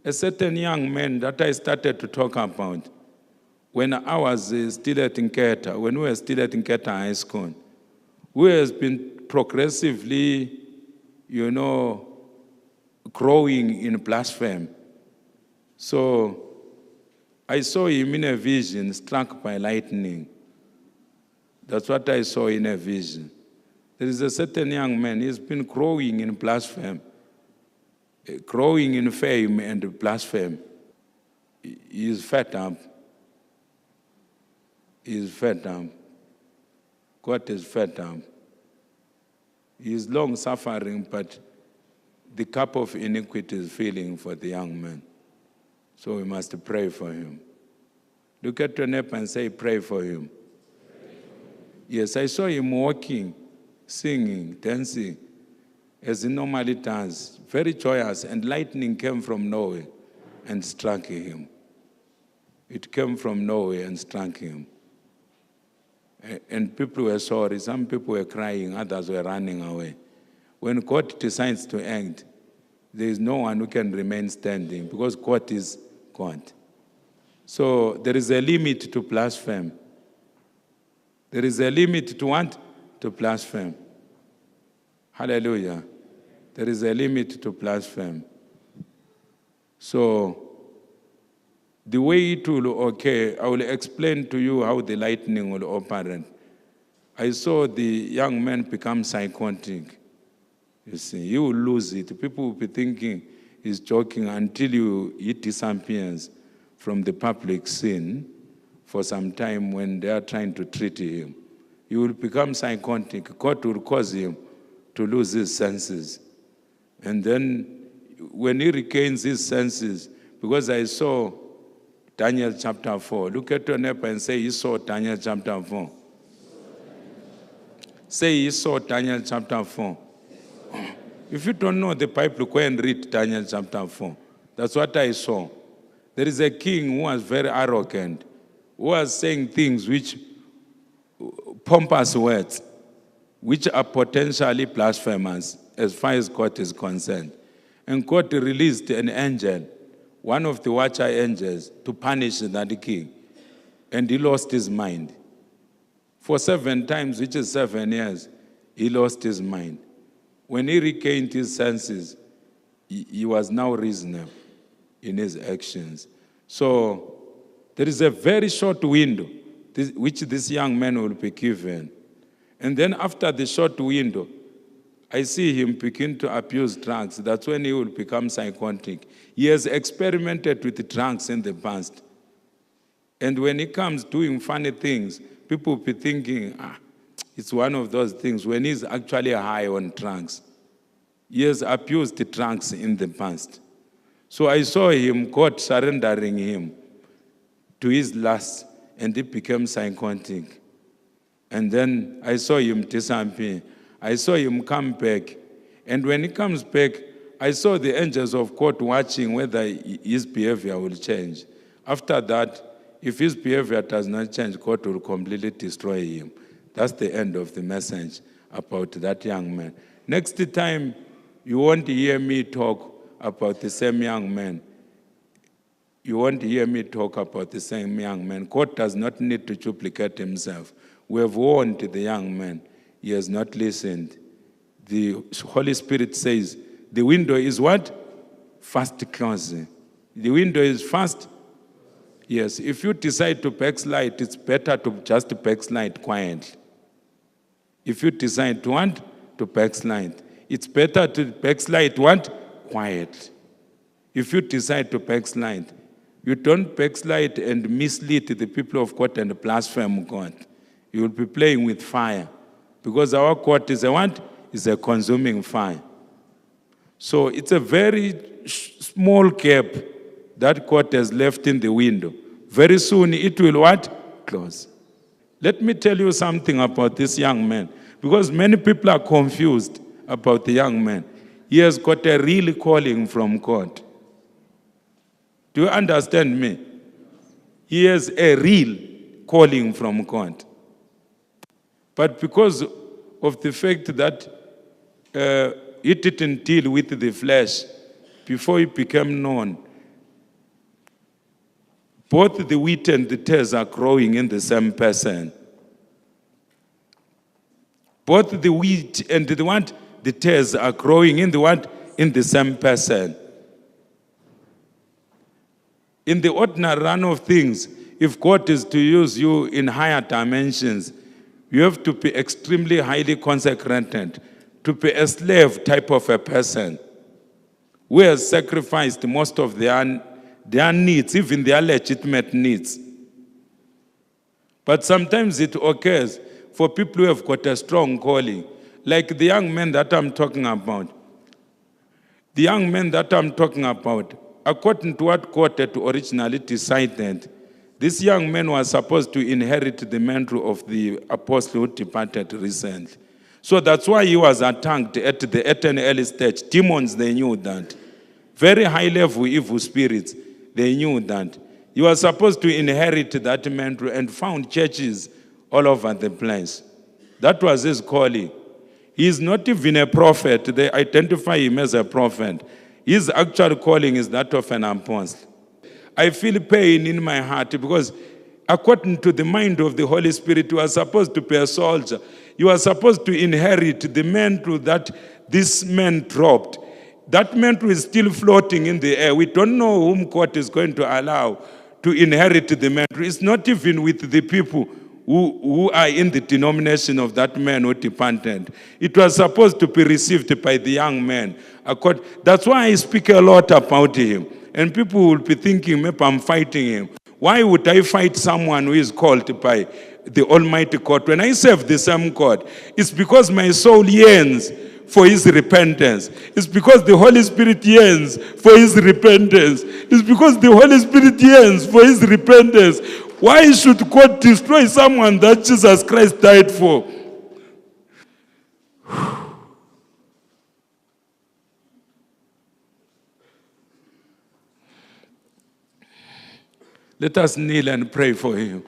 A certain young man that I started to talk about when I was still at Nketa, when we were still at Nketa High School, who has been progressively, growing in blasphemy. So I saw him in a vision, struck by lightning. That's what I saw in a vision. There is a certain young man, he's been growing in blasphemy, growing in fame and blasphemy. He is fed up. He is fed up. God is fed up. He is long suffering, but the cup of iniquity is filling for the young man. So we must pray for him. Look at your neighbor and say, pray for him. Yes, I saw him walking, singing, dancing, as he normally does, very joyous, and lightning came from nowhere and struck him. It came from nowhere and struck him. And people were sorry. Some people were crying, others were running away. When God decides to act, there is no one who can remain standing because God is God. So there is a limit to blasphemy. There is a limit to what? To blaspheme. Hallelujah. There is a limit to blaspheme. So the way it will occur, I will explain to you how the lightning will operate. I saw the young man become psychotic. You see, he will lose it. People will be thinking he's joking until he disappears from the public scene for some time when they are trying to treat him. He will become psychotic. God will cause him to lose his senses. And then when he regains his senses, because I saw Daniel chapter 4. Look at your neighbor and say, he saw Daniel chapter 4. Say, he saw Daniel chapter 4. If you don't know the Bible, go and read Daniel chapter 4. That's what I saw. There is a king who was very arrogant, who was saying things which, pompous words, which are potentially blasphemous as far as God is concerned. And God released an angel, one of the watcher angels, to punish that king. And he lost his mind. For 7 times, which is 7 years, he lost his mind. When he regained his senses, he was now reasonable in his actions. So there is a very short window which this young man will be given. And then after the short window, I see him begin to abuse drugs. That's when he will become psychotic. He has experimented with drugs in the past. And when he comes doing funny things, people will be thinking, it's one of those things when he's actually high on drugs. He has abused the drugs in the past. So I saw him, God surrendering him to his lust, and he became psychotic. And then I saw him disappear. I saw him come back. And when he comes back, I saw the angels of God watching whether his behavior will change. After that, if his behavior does not change, God will completely destroy him. That's the end of the message about that young man. Next time, you won't hear me talk about the same young man. You won't hear me talk about the same young man. God does not need to duplicate himself. We have warned the young man. He has not listened. The Holy Spirit says, the window is what? Fast closing. The window is fast. Yes, if you decide to backslide, it's better to just backslide quietly. If you decide to want to backslide, it's better to backslide what? Quiet. If you decide to backslide, you don't backslide and mislead the people of God and blaspheme God. You will be playing with fire. Because our God is a what? Is a consuming fire. So it's a very small gap that God has left in the window. Very soon it will what? Close. Let me tell you something about this young man. Because many people are confused about the young man. He has got a real calling from God. Do you understand me? He has a real calling from God. But because of the fact that he didn't deal with the flesh before he became known, Both the wheat and the tares are growing in the same person. Both the wheat and the tares are growing in the what? In the same person. In the ordinary run of things, if God is to use you in higher dimensions, you have to be extremely highly consecrated, to be a slave type of a person who has sacrificed most of their needs, even their legitimate needs. But sometimes it occurs for people who have got a strong calling, like the young man that I'm talking about. The young man that I'm talking about, according to what God had originally decided, this young man was supposed to inherit the mantle of the apostle who departed recently. So that's why he was attacked at an early stage. Demons, they knew that. Very high-level evil spirits, they knew that. He was supposed to inherit that mantle and found churches all over the place. That was his calling. He is not even a prophet. They identify him as a prophet. His actual calling is that of an apostle. I feel pain in my heart because according to the mind of the Holy Spirit, you are supposed to be a soldier. You are supposed to inherit the mantle that this man dropped. That mantle is still floating in the air. We don't know whom God is going to allow to inherit the mantle. It's not even with the people who are in the denomination of that man who departed. It was supposed to be received by the young man. That's why I speak a lot about him. And people will be thinking, maybe I'm fighting him. Why would I fight someone who is called by the Almighty God when I serve the same God? It's because my soul yearns for his repentance. It's because the Holy Spirit yearns for his repentance. It's because the Holy Spirit yearns for his repentance. Why should God destroy someone that Jesus Christ died for? Let us kneel and pray for him.